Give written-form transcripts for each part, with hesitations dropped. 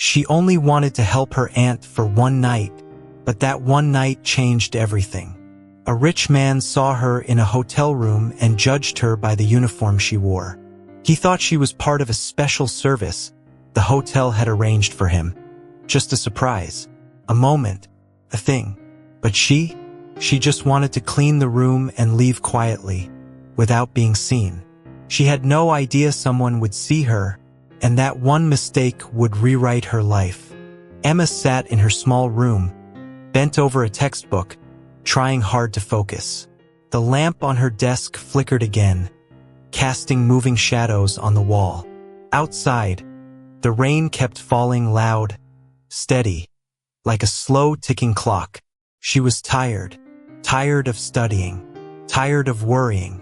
She only wanted to help her aunt for one night, but that one night changed everything. A rich man saw her in a hotel room and judged her by the uniform she wore. He thought she was part of a special service the hotel had arranged for him. Just a surprise, a moment, a thing. But she just wanted to clean the room and leave quietly, without being seen. She had no idea someone would see her, and that one mistake would rewrite her life. Emma sat in her small room, bent over a textbook, trying hard to focus. The lamp on her desk flickered again, casting moving shadows on the wall. Outside, the rain kept falling loud, steady, like a slow ticking clock. She was tired of studying, tired of worrying.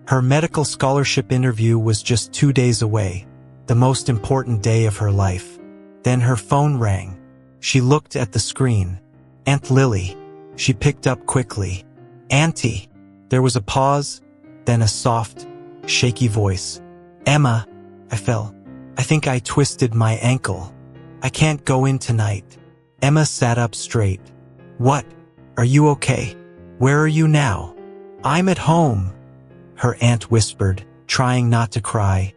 Her medical scholarship interview was just 2 days away, the most important day of her life. Then her phone rang. She looked at the screen. Aunt Lily. She picked up quickly. "Auntie." There was a pause, then a soft, shaky voice. "Emma, I fell. I think I twisted my ankle. I can't go in tonight." Emma sat up straight. "What? Are you okay? Where are you now?" "I'm at home," her aunt whispered, trying not to cry.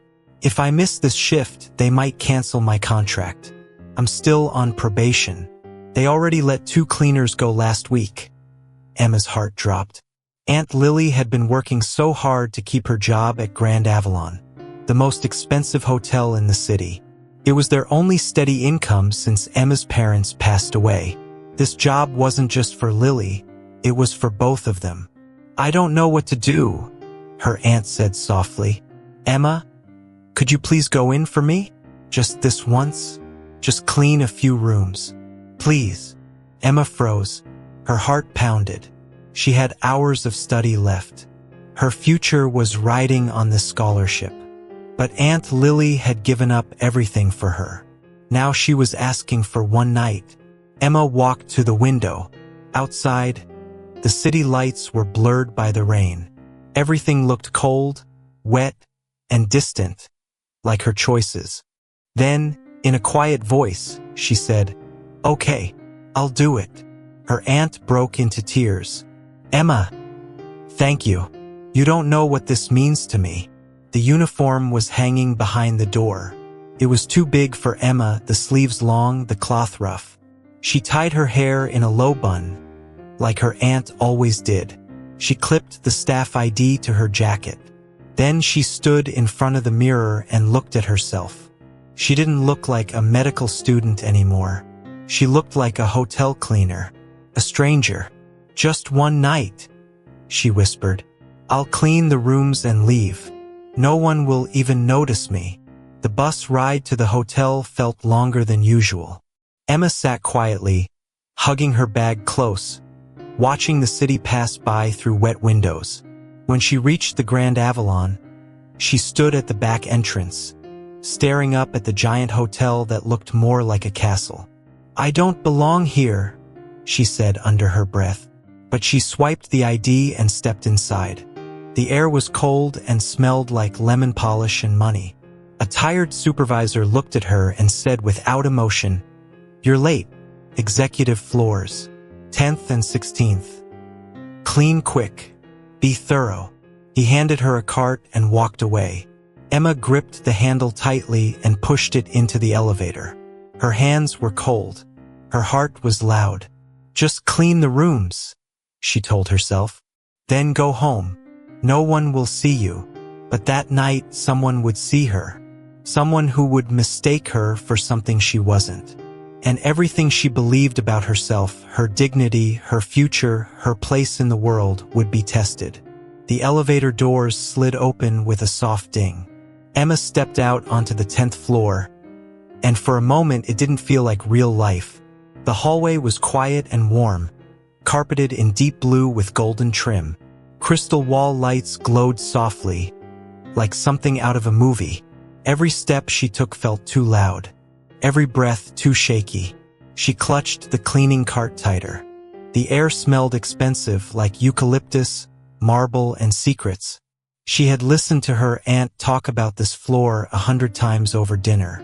"If I miss this shift, they might cancel my contract. I'm still on probation. They already let 2 cleaners go last week." Emma's heart dropped. Aunt Lily had been working so hard to keep her job at Grand Avalon, the most expensive hotel in the city. It was their only steady income since Emma's parents passed away. This job wasn't just for Lily, it was for both of them. "I don't know what to do," her aunt said softly. "Emma, could you please go in for me? Just this once? Just clean a few rooms. Please." Emma froze. Her heart pounded. She had hours of study left. Her future was riding on this scholarship. But Aunt Lily had given up everything for her. Now she was asking for one night. Emma walked to the window. Outside, the city lights were blurred by the rain. Everything looked cold, wet, and distant, like her choices. Then, in a quiet voice, she said, "Okay, I'll do it." Her aunt broke into tears. "Emma, thank you. You don't know what this means to me." The uniform was hanging behind the door. It was too big for Emma, the sleeves long, the cloth rough. She tied her hair in a low bun, like her aunt always did. She clipped the staff ID to her jacket. Then she stood in front of the mirror and looked at herself. She didn't look like a medical student anymore. She looked like a hotel cleaner, a stranger. "Just one night," she whispered. "I'll clean the rooms and leave. No one will even notice me." The bus ride to the hotel felt longer than usual. Emma sat quietly, hugging her bag close, watching the city pass by through wet windows. When she reached the Grand Avalon, she stood at the back entrance, staring up at the giant hotel that looked more like a castle. "I don't belong here," she said under her breath. But she swiped the ID and stepped inside. The air was cold and smelled like lemon polish and money. A tired supervisor looked at her and said without emotion, "You're late. Executive floors. 10th and 16th. Clean quick. Be thorough." He handed her a cart and walked away. Emma gripped the handle tightly and pushed it into the elevator. Her hands were cold. Her heart was loud. "Just clean the rooms," she told herself. "Then go home. No one will see you." But that night, someone would see her. Someone who would mistake her for something she wasn't. And everything she believed about herself, her dignity, her future, her place in the world, would be tested. The elevator doors slid open with a soft ding. Emma stepped out onto the 10th floor, and for a moment it didn't feel like real life. The hallway was quiet and warm, carpeted in deep blue with golden trim. Crystal wall lights glowed softly, like something out of a movie. Every step she took felt too loud, every breath too shaky. She clutched the cleaning cart tighter. The air smelled expensive, like eucalyptus, marble, and secrets. She had listened to her aunt talk about this floor 100 times over dinner.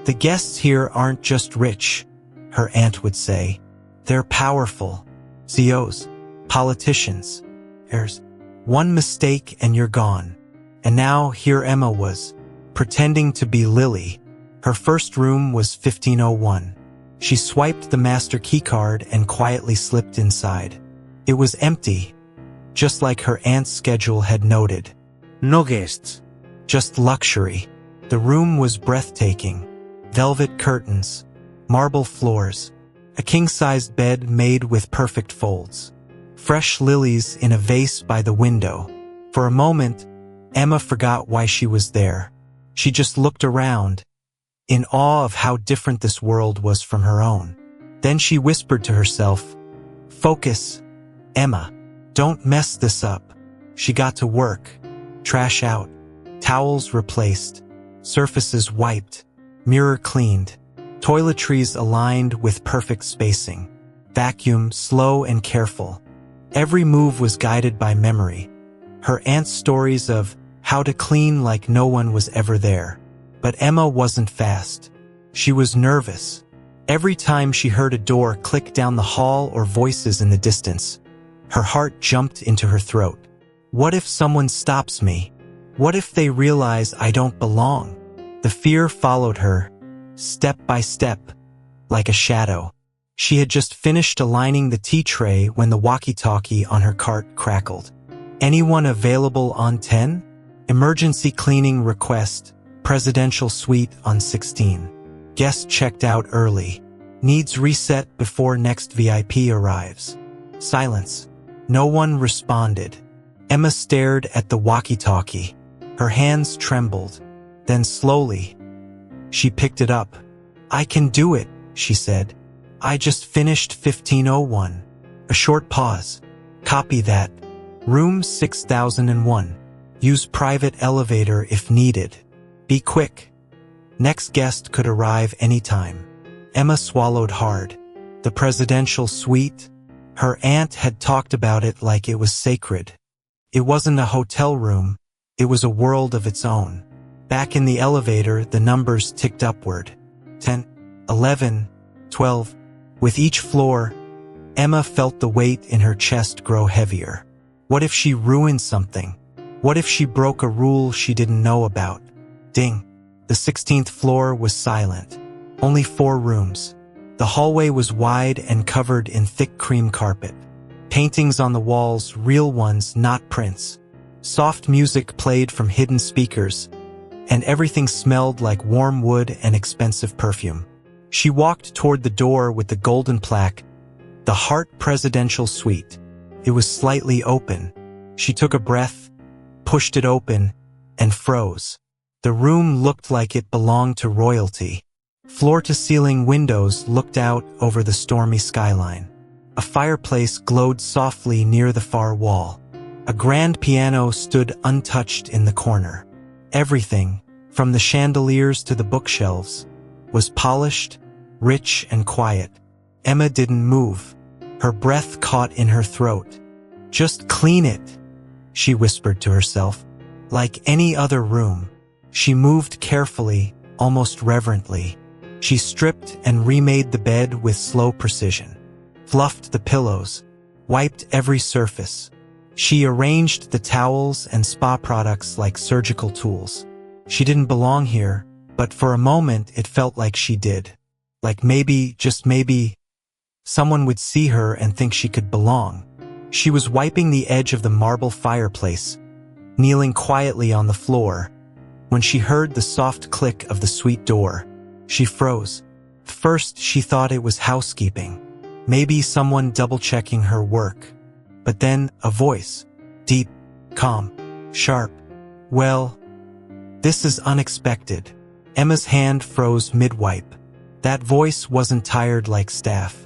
The guests here aren't just rich, her aunt would say. They're powerful. CEOs, politicians, heirs. One mistake and you're gone. And now here Emma was, pretending to be Lily. Her first room was 1501. She swiped the master keycard and quietly slipped inside. It was empty, just like her aunt's schedule had noted. No guests. Just luxury. The room was breathtaking. Velvet curtains, marble floors, a king-sized bed made with perfect folds, fresh lilies in a vase by the window. For a moment, Emma forgot why she was there. She just looked around, in awe of how different this world was from her own. Then she whispered to herself, "Focus, Emma. Don't mess this up." She got to work. Trash out, towels replaced, surfaces wiped, mirror cleaned, toiletries aligned with perfect spacing, vacuum slow and careful. Every move was guided by memory. Her aunt's stories of how to clean like no one was ever there. But Emma wasn't fast. She was nervous. Every time she heard a door click down the hall or voices in the distance, her heart jumped into her throat. What if someone stops me? What if they realize I don't belong? The fear followed her, step by step, like a shadow. She had just finished aligning the tea tray when the walkie-talkie on her cart crackled. Anyone available on 10? Emergency cleaning request, presidential suite on 16. Guest checked out early. Needs reset before next VIP arrives. Silence. No one responded. Emma stared at the walkie-talkie. Her hands trembled. Then slowly, she picked it up. "I can do it," she said. "I just finished 1501. A short pause. "Copy that. Room 6001. Use private elevator if needed. Be quick." Next guest could arrive anytime. Emma swallowed hard. The presidential suite? Her aunt had talked about it like it was sacred. It wasn't a hotel room. It was a world of its own. Back in the elevator, the numbers ticked upward. 10, 11, 12. With each floor, Emma felt the weight in her chest grow heavier. What if she ruined something? What if she broke a rule she didn't know about? Ding. The 16th floor was silent. Only 4 rooms. The hallway was wide and covered in thick cream carpet. Paintings on the walls, real ones, not prints. Soft music played from hidden speakers, and everything smelled like warm wood and expensive perfume. She walked toward the door with the golden plaque, the Hart Presidential Suite. It was slightly open. She took a breath, pushed it open, and froze. The room looked like it belonged to royalty. Floor-to-ceiling windows looked out over the stormy skyline. A fireplace glowed softly near the far wall. A grand piano stood untouched in the corner. Everything, from the chandeliers to the bookshelves, was polished, rich, and quiet. Emma didn't move. Her breath caught in her throat. "Just clean it," she whispered to herself. Like any other room, she moved carefully, almost reverently. She stripped and remade the bed with slow precision, fluffed the pillows, wiped every surface. She arranged the towels and spa products like surgical tools. She didn't belong here, but for a moment it felt like she did. Like maybe, just maybe, someone would see her and think she could belong. She was wiping the edge of the marble fireplace, kneeling quietly on the floor, when she heard the soft click of the suite door. She froze. First, she thought it was housekeeping, maybe someone double-checking her work. But then, a voice. Deep, calm, sharp. "Well, this is unexpected." Emma's hand froze mid-wipe. That voice wasn't tired like staff.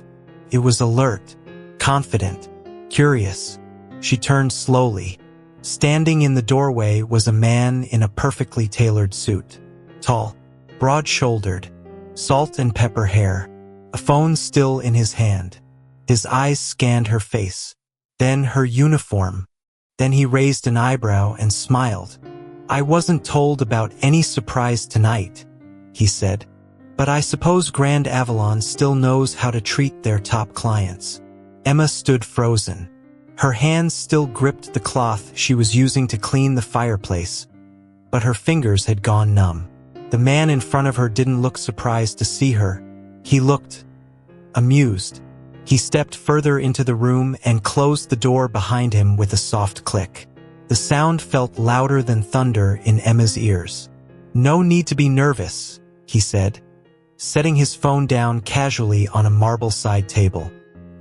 It was alert, confident, curious. She turned slowly. Standing in the doorway was a man in a perfectly tailored suit. Tall, broad-shouldered, salt and pepper hair, a phone still in his hand. His eyes scanned her face, then her uniform. Then he raised an eyebrow and smiled. "I wasn't told about any surprise tonight," he said. But I suppose Grand Avalon still knows how to treat their top clients. Emma stood frozen. Her hands still gripped the cloth she was using to clean the fireplace, but her fingers had gone numb. The man in front of her didn't look surprised to see her. He looked amused. He stepped further into the room and closed the door behind him with a soft click. The sound felt louder than thunder in Emma's ears. "No need to be nervous," he said, setting his phone down casually on a marble side table.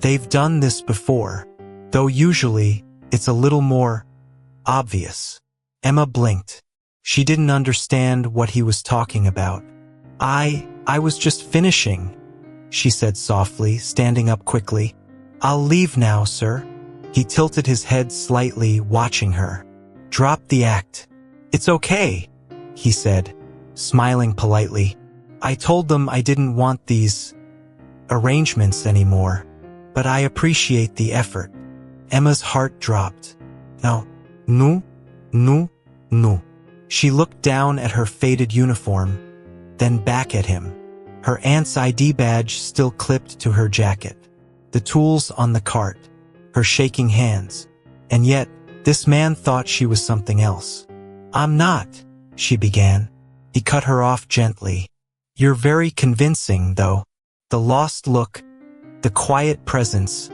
"They've done this before, though usually it's a little more obvious." Emma blinked. She didn't understand what he was talking about. I was just finishing," she said softly, standing up quickly. "I'll leave now, sir." He tilted his head slightly, watching her. "Drop the act." "It's okay," he said, smiling politely. "I told them I didn't want these arrangements anymore, but I appreciate the effort." Emma's heart dropped. "No. She looked down at her faded uniform, then back at him. Her aunt's ID badge still clipped to her jacket. The tools on the cart. Her shaking hands. And yet, this man thought she was something else. "I'm not," she began. He cut her off gently. "You're very convincing, though. The lost look, the quiet presence,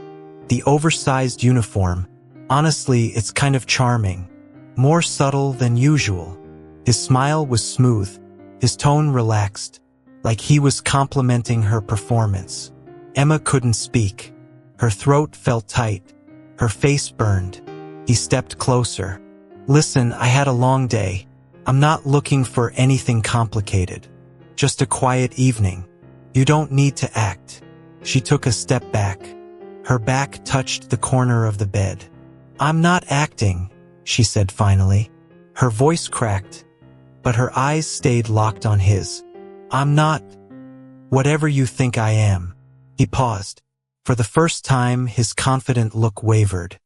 the oversized uniform. Honestly, it's kind of charming. More subtle than usual." His smile was smooth, his tone relaxed, like he was complimenting her performance. Emma couldn't speak. Her throat felt tight. Her face burned. He stepped closer. "Listen, I had a long day. I'm not looking for anything complicated. Just a quiet evening. You don't need to act." She took a step back. Her back touched the corner of the bed. "I'm not acting," she said finally. Her voice cracked, but her eyes stayed locked on his. "I'm not whatever you think I am." He paused. For the first time, his confident look wavered.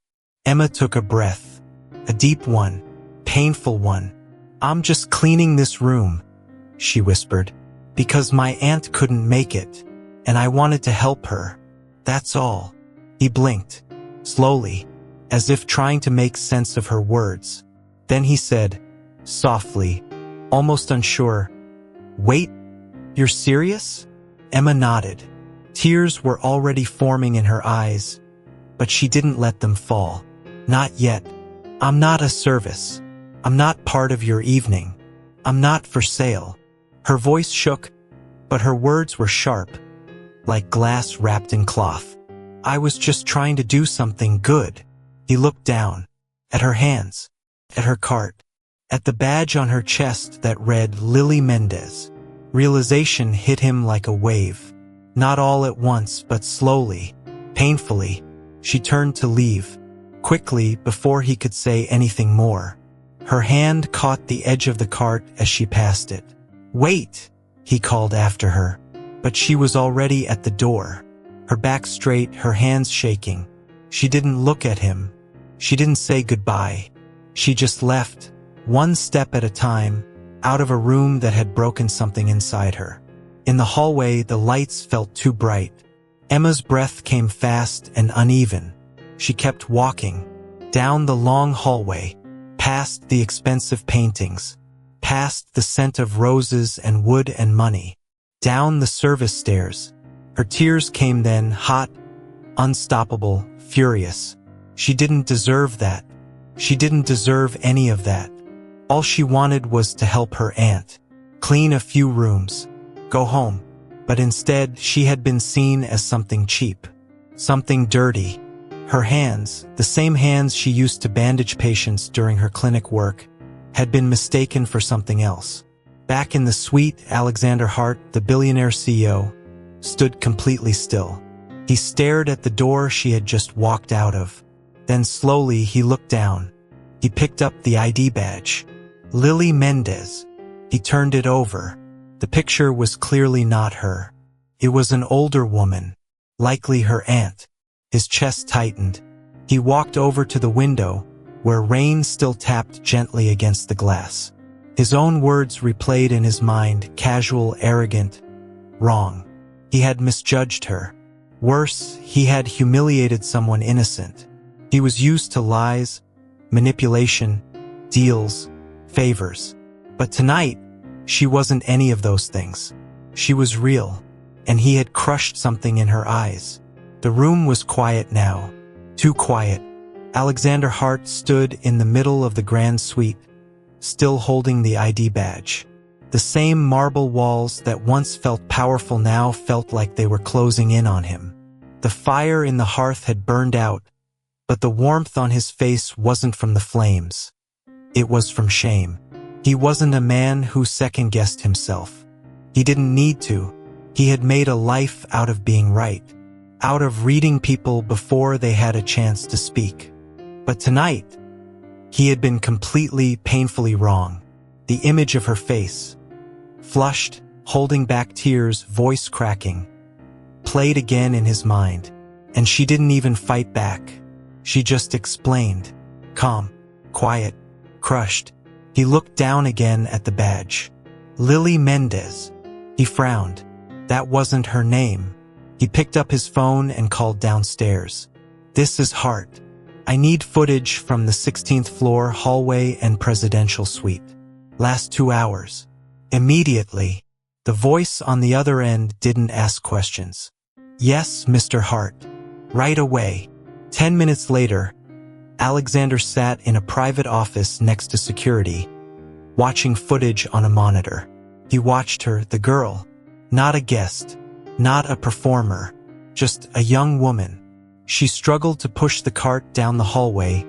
Emma took a breath. A deep one. Painful one. "I'm just cleaning this room," she whispered, "because my aunt couldn't make it, and I wanted to help her. That's all." He blinked, slowly, as if trying to make sense of her words. Then he said, softly, almost unsure, "Wait, you're serious?" Emma nodded. Tears were already forming in her eyes, but she didn't let them fall. "Not yet. I'm not a service. I'm not part of your evening. I'm not for sale." Her voice shook, but her words were sharp, like glass wrapped in cloth. "I was just trying to do something good." He looked down, at her hands, at her cart, at the badge on her chest that read Lily Mendez. Realization hit him like a wave. Not all at once, but slowly, painfully. She turned to leave, quickly before he could say anything more. Her hand caught the edge of the cart as she passed it. "Wait," he called after her, but she was already at the door. Her back straight, her hands shaking. She didn't look at him. She didn't say goodbye. She just left, one step at a time, out of a room that had broken something inside her. In the hallway, the lights felt too bright. Emma's breath came fast and uneven. She kept walking, down the long hallway, past the expensive paintings, past the scent of roses and wood and money, down the service stairs. Her tears came then, hot, unstoppable, furious. She didn't deserve that. She didn't deserve any of that. All she wanted was to help her aunt, clean a few rooms, go home. But instead, she had been seen as something cheap, something dirty. Her hands, the same hands she used to bandage patients during her clinic work, had been mistaken for something else. Back in the suite, Alexander Hart, the billionaire CEO, stood completely still. He stared at the door she had just walked out of. Then slowly he looked down. He picked up the ID badge. Lily Mendez. He turned it over. The picture was clearly not her. It was an older woman, likely her aunt. His chest tightened. He walked over to the window, where rain still tapped gently against the glass. His own words replayed in his mind, casual, arrogant. Wrong. He had misjudged her. Worse, he had humiliated someone innocent. He was used to lies, manipulation, deals, favors. But tonight, she wasn't any of those things. She was real, and he had crushed something in her eyes. The room was quiet now. Too quiet. Alexander Hart stood in the middle of the grand suite, still holding the ID badge. The same marble walls that once felt powerful now felt like they were closing in on him. The fire in the hearth had burned out, but the warmth on his face wasn't from the flames. It was from shame. He wasn't a man who second-guessed himself. He didn't need to. He had made a life out of being right, out of reading people before they had a chance to speak. But tonight, he had been completely, painfully wrong. The image of her face, flushed, holding back tears, voice cracking, played again in his mind. And she didn't even fight back. She just explained. Calm, quiet, crushed. He looked down again at the badge. Lily Mendez. He frowned. That wasn't her name. He picked up his phone and called downstairs. This is Hart. I need footage from the 16th floor hallway and presidential suite. Last 2 hours. Immediately, the voice on the other end didn't ask questions. Yes, Mr. Hart. Right away. 10 minutes later, Alexander sat in a private office next to security, watching footage on a monitor. He watched her, the girl, not a guest, not a performer, just a young woman. She struggled to push the cart down the hallway,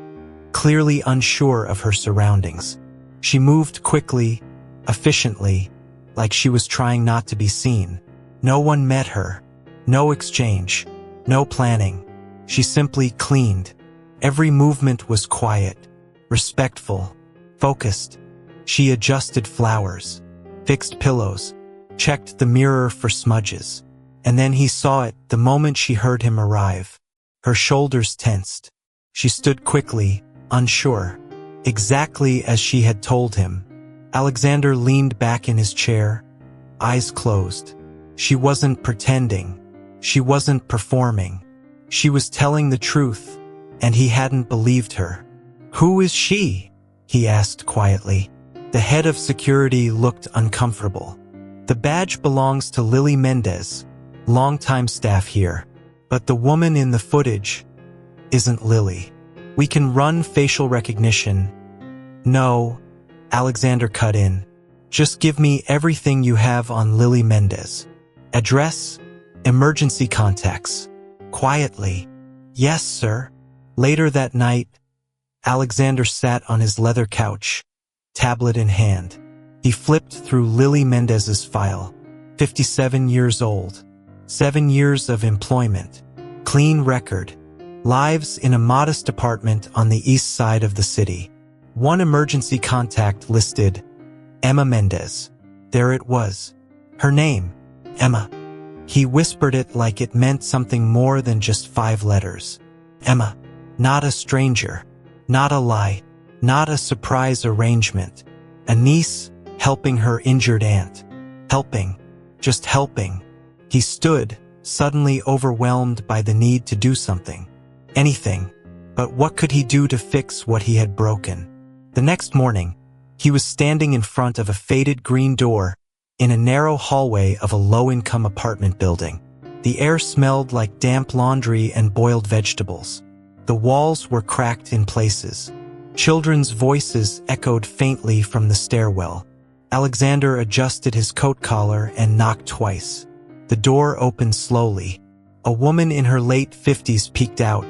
clearly unsure of her surroundings. She moved quickly, efficiently, like she was trying not to be seen. No one met her. No exchange. No planning. She simply cleaned. Every movement was quiet, respectful, focused. She adjusted flowers, fixed pillows, checked the mirror for smudges. And then he saw it the moment she heard him arrive. Her shoulders tensed. She stood quickly, unsure, exactly as she had told him. Alexander leaned back in his chair, eyes closed. She wasn't pretending. She wasn't performing. She was telling the truth, and he hadn't believed her. Who is she? He asked quietly. The head of security looked uncomfortable. The badge belongs to Lily Mendez, longtime staff here. But the woman in the footage isn't Lily. We can run facial recognition. No, Alexander cut in. Just give me everything you have on Lily Mendez. Address, emergency contacts. Quietly. Yes, sir. Later that night, Alexander sat on his leather couch, tablet in hand. He flipped through Lily Mendez's file. 57 years old. 7 years of employment. Clean record. Lives in a modest apartment on the east side of the city. One emergency contact listed, Emma Mendez. There it was. Her name, Emma. He whispered it like it meant something more than just 5 letters. Emma. Not a stranger. Not a lie. Not a surprise arrangement. A niece helping her injured aunt. Helping. Just helping. He stood, suddenly overwhelmed by the need to do something. Anything. But what could he do to fix what he had broken? The next morning, he was standing in front of a faded green door in a narrow hallway of a low-income apartment building. The air smelled like damp laundry and boiled vegetables. The walls were cracked in places. Children's voices echoed faintly from the stairwell. Alexander adjusted his coat collar and knocked twice. The door opened slowly. A woman in her late 50s peeked out,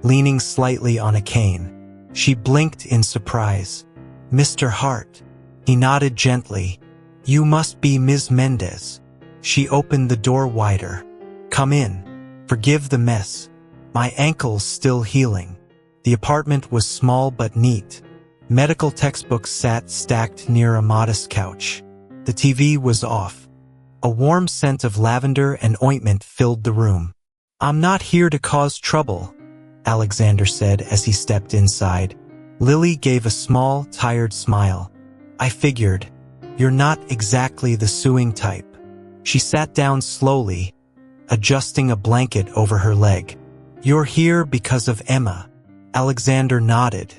leaning slightly on a cane. She blinked in surprise. Mr. Hart. He nodded gently. You must be Ms. Mendez. She opened the door wider. Come in. Forgive the mess. My ankle's still healing. The apartment was small but neat. Medical textbooks sat stacked near a modest couch. The TV was off. A warm scent of lavender and ointment filled the room. I'm not here to cause trouble, Alexander said as he stepped inside. Lily gave a small, tired smile. I figured. You're not exactly the suing type. She sat down slowly, adjusting a blanket over her leg. "You're here because of Emma." Alexander nodded.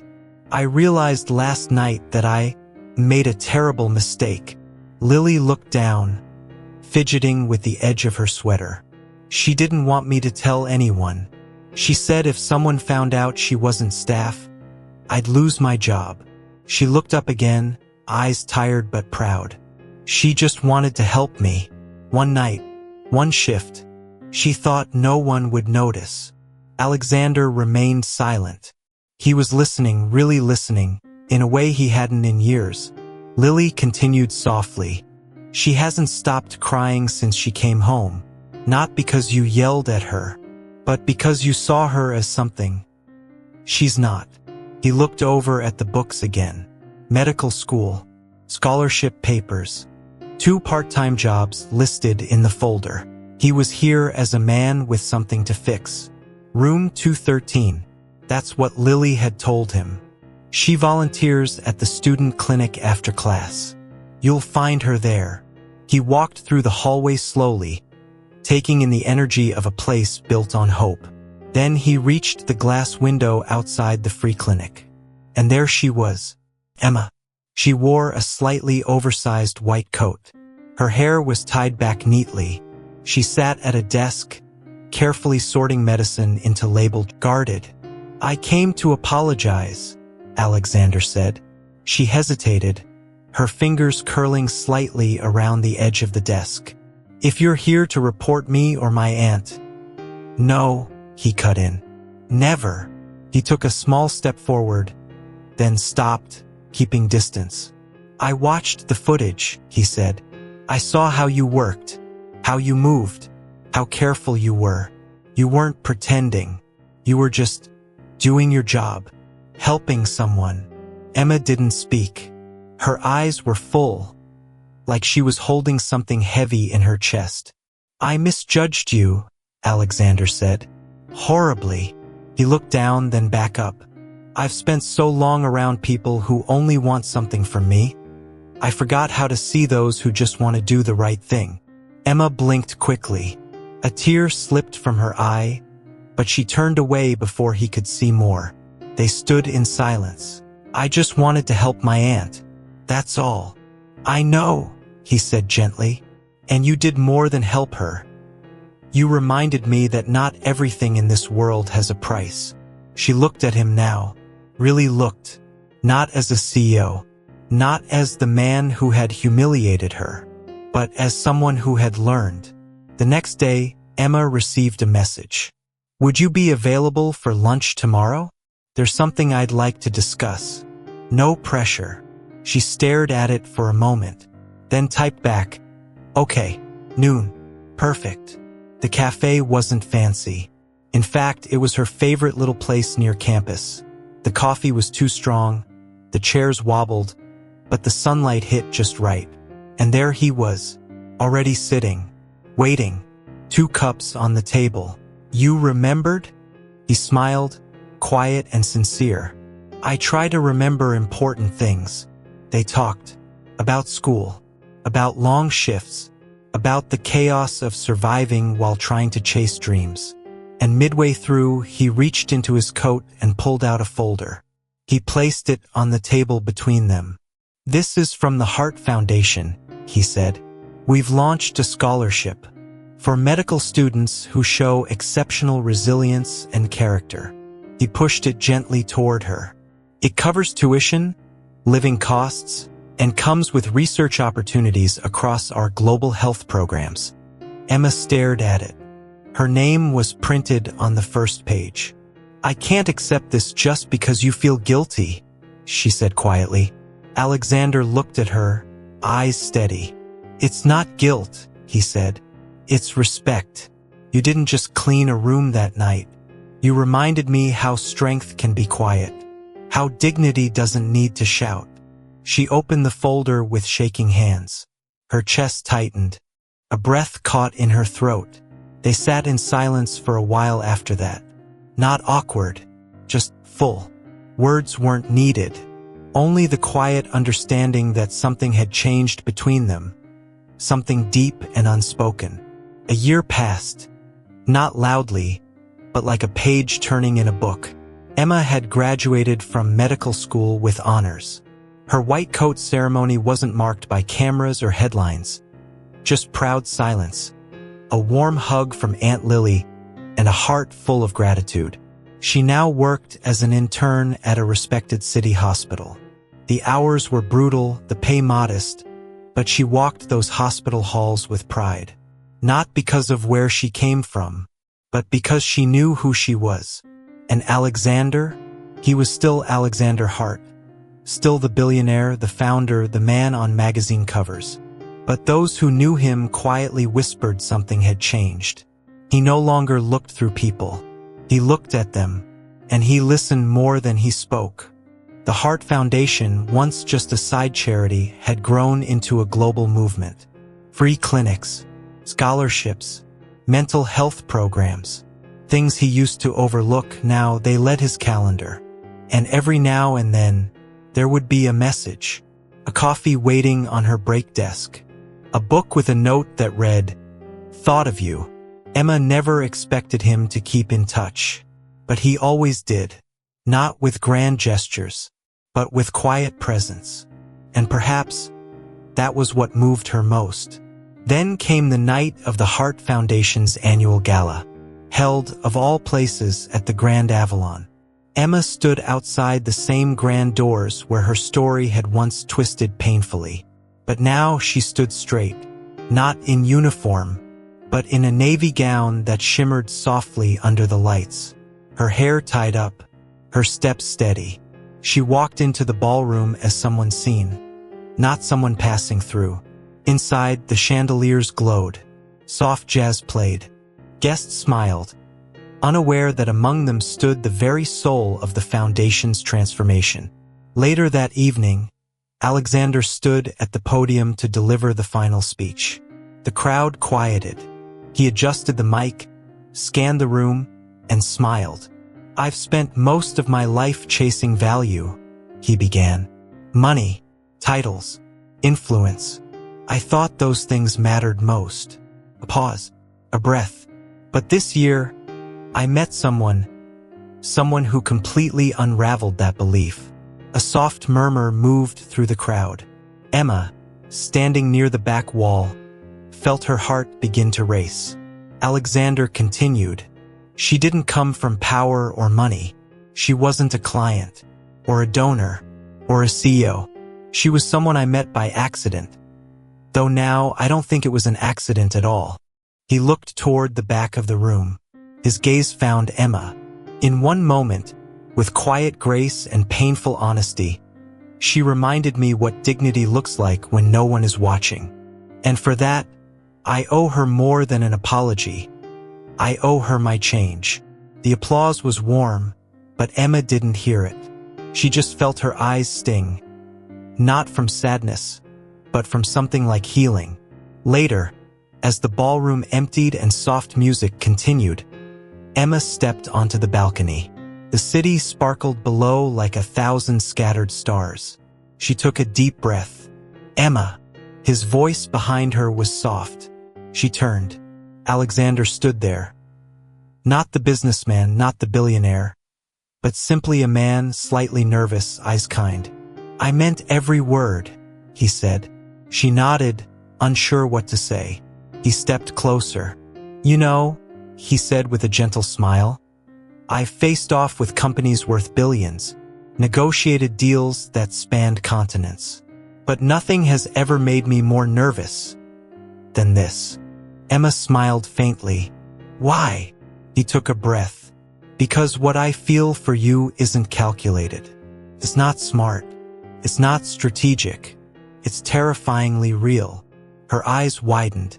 "I realized last night that I made a terrible mistake." Lily looked down, fidgeting with the edge of her sweater. "She didn't want me to tell anyone. She said if someone found out she wasn't staff, I'd lose my job." She looked up again, eyes tired but proud. "She just wanted to help me. One night, one shift. She thought no one would notice." Alexander remained silent. He was listening, really listening, in a way he hadn't in years. Lily continued softly. "She hasn't stopped crying since she came home. Not because you yelled at her, but because you saw her as something she's not." He looked over at the books again. Medical school, scholarship papers, 2 part-time jobs listed in the folder. He was here as a man with something to fix. Room 213. That's what Lily had told him. "She volunteers at the student clinic after class. You'll find her there." He walked through the hallway slowly, taking in the energy of a place built on hope. Then he reached the glass window outside the free clinic. And there she was, Emma. She wore a slightly oversized white coat. Her hair was tied back neatly. She sat at a desk, carefully sorting medicine into labeled guarded. "I came to apologize," Alexander said. She hesitated, her fingers curling slightly around the edge of the desk. "If you're here to report me or my aunt." "No," he cut in. "Never." He took a small step forward, then stopped, keeping distance. "I watched the footage," he said. "I saw how you worked, how you moved, how careful you were. You weren't pretending. You were just doing your job, helping someone." Emma didn't speak. Her eyes were full, like she was holding something heavy in her chest. "I misjudged you," Alexander said. "Horribly." He looked down, then back up. "I've spent so long around people who only want something from me. I forgot how to see those who just want to do the right thing." Emma blinked quickly. A tear slipped from her eye, but she turned away before he could see more. They stood in silence. "I just wanted to help my aunt. That's all." "I know," he said gently. "And you did more than help her. You reminded me that not everything in this world has a price." She looked at him now, really looked, not as a CEO, not as the man who had humiliated her, but as someone who had learned. The next day, Emma received a message. "Would you be available for lunch tomorrow? There's something I'd like to discuss." No pressure. She stared at it for a moment, then typed back, "Okay, noon. Perfect." The cafe wasn't fancy. In fact, it was her favorite little place near campus. The coffee was too strong, the chairs wobbled, but the sunlight hit just right. And there he was, already sitting, waiting, 2 cups on the table. "You remembered?" He smiled, quiet and sincere. "I try to remember important things." They talked about school, about long shifts, about the chaos of surviving while trying to chase dreams. And midway through, he reached into his coat and pulled out a folder. He placed it on the table between them. "This is from the Heart Foundation," he said. "We've launched a scholarship for medical students who show exceptional resilience and character." He pushed it gently toward her. "It covers tuition, living costs, and comes with research opportunities across our global health programs." Emma stared at it. Her name was printed on the first page. "I can't accept this just because you feel guilty," she said quietly. Alexander looked at her, eyes steady. "It's not guilt," he said. "It's respect. You didn't just clean a room that night. You reminded me how strength can be quiet, how dignity doesn't need to shout." She opened the folder with shaking hands. Her chest tightened. A breath caught in her throat. They sat in silence for a while after that. Not awkward, just full. Words weren't needed. Only the quiet understanding that something had changed between them. something deep and unspoken. A year passed, not loudly, but like a page turning in a book. Emma had graduated from medical school with honors. Her white coat ceremony wasn't marked by cameras or headlines, just proud silence, a warm hug from Aunt Lily, and a heart full of gratitude. She now worked as an intern at a respected city hospital. The hours were brutal, the pay modest, but she walked those hospital halls with pride. Not because of where she came from, but because she knew who she was. And Alexander? He was still Alexander Hart. Still the billionaire, the founder, the man on magazine covers. But those who knew him quietly whispered something had changed. He no longer looked through people. He looked at them, and he listened more than he spoke. The Hart Foundation, once just a side charity, had grown into a global movement. Free clinics, scholarships, mental health programs. Things he used to overlook, now they led his calendar. And every now and then, there would be a message. A coffee waiting on her break desk. A book with a note that read, "Thought of you." Emma never expected him to keep in touch. But he always did. Not with grand gestures, but with quiet presence. And perhaps that was what moved her most. Then came the night of the Hart Foundation's annual gala, held, of all places, at the Grand Avalon. Emma stood outside the same grand doors where her story had once twisted painfully. But now she stood straight, not in uniform, but in a navy gown that shimmered softly under the lights. Her hair tied up, her steps steady. She walked into the ballroom as someone seen, not someone passing through. Inside, the chandeliers glowed. Soft jazz played. Guests smiled, unaware that among them stood the very soul of the foundation's transformation. Later that evening, Alexander stood at the podium to deliver the final speech. The crowd quieted. He adjusted the mic, scanned the room, and smiled. "I've spent most of my life chasing value," he began. "Money, titles, influence. I thought those things mattered most." A pause, a breath. "But this year, I met someone who completely unraveled that belief." A soft murmur moved through the crowd. Emma, standing near the back wall, felt her heart begin to race. Alexander continued. "She didn't come from power or money. She wasn't a client, or a donor, or a CEO. She was someone I met by accident. Though now, I don't think it was an accident at all." He looked toward the back of the room. His gaze found Emma. In one moment, with quiet grace and painful honesty, she reminded me what dignity looks like when no one is watching. And for that, I owe her more than an apology. I owe her my change. The applause was warm, but Emma didn't hear it. She just felt her eyes sting. Not from sadness, but from something like healing. Later, as the ballroom emptied and soft music continued, Emma stepped onto the balcony. The city sparkled below like 1,000 scattered stars. She took a deep breath. "Emma!" His voice behind her was soft. She turned. Alexander stood there. Not the businessman, not the billionaire, but simply a man, slightly nervous, eyes kind. "I meant every word," he said. She nodded, unsure what to say. He stepped closer. "You know," he said with a gentle smile, "I've faced off with companies worth billions, negotiated deals that spanned continents. But nothing has ever made me more nervous than this." Emma smiled faintly. "Why?" He took a breath. "Because what I feel for you isn't calculated. It's not smart. It's not strategic. It's terrifyingly real." Her eyes widened.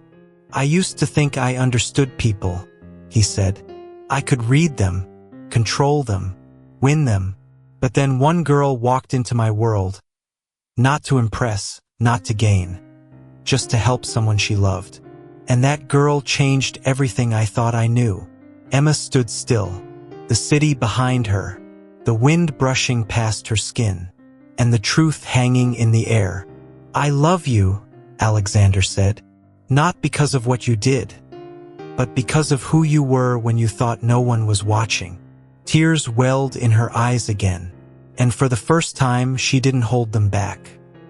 "I used to think I understood people," he said. "I could read them, control them, win them. But then one girl walked into my world. Not to impress, not to gain, just to help someone she loved. And that girl changed everything I thought I knew." Emma stood still, the city behind her, the wind brushing past her skin, and the truth hanging in the air. "I love you," Alexander said. Not because of what you did, but because of who you were when you thought no one was watching. Tears welled in her eyes again, and for the first time she didn't hold them back.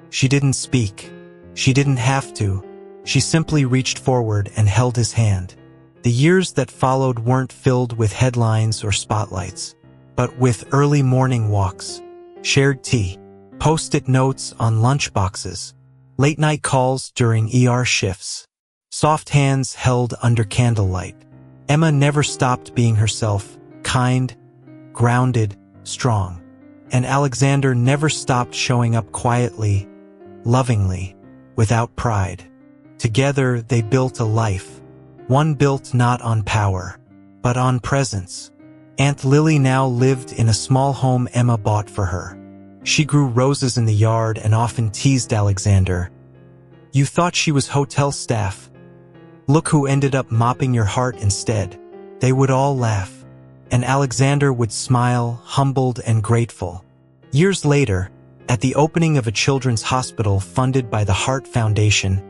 She didn't speak. She didn't have to. She simply reached forward and held his hand. The years that followed weren't filled with headlines or spotlights, but with early morning walks, shared tea, post-it notes on lunchboxes, late-night calls during ER shifts, soft hands held under candlelight. Emma never stopped being herself, kind, grounded, strong. And Alexander never stopped showing up quietly, lovingly, without pride. Together they built a life, one built not on power, but on presence. Aunt Lily now lived in a small home Emma bought for her. She grew roses in the yard and often teased Alexander. "You thought she was hotel staff. Look who ended up mopping your heart instead." They would all laugh, and Alexander would smile, humbled and grateful. Years later, at the opening of a children's hospital funded by the Heart Foundation,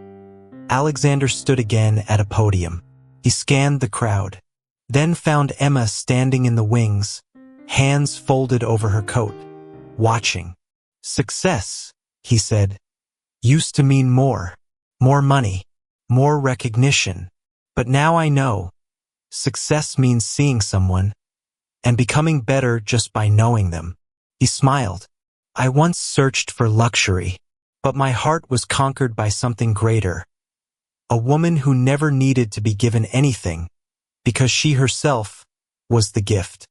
Alexander stood again at a podium. He scanned the crowd, then found Emma standing in the wings, hands folded over her coat, watching. "Success," he said, "used to mean more money, more recognition. But now I know, success means seeing someone and becoming better just by knowing them." He smiled. "I once searched for luxury, but my heart was conquered by something greater. A woman who never needed to be given anything, because she herself was the gift."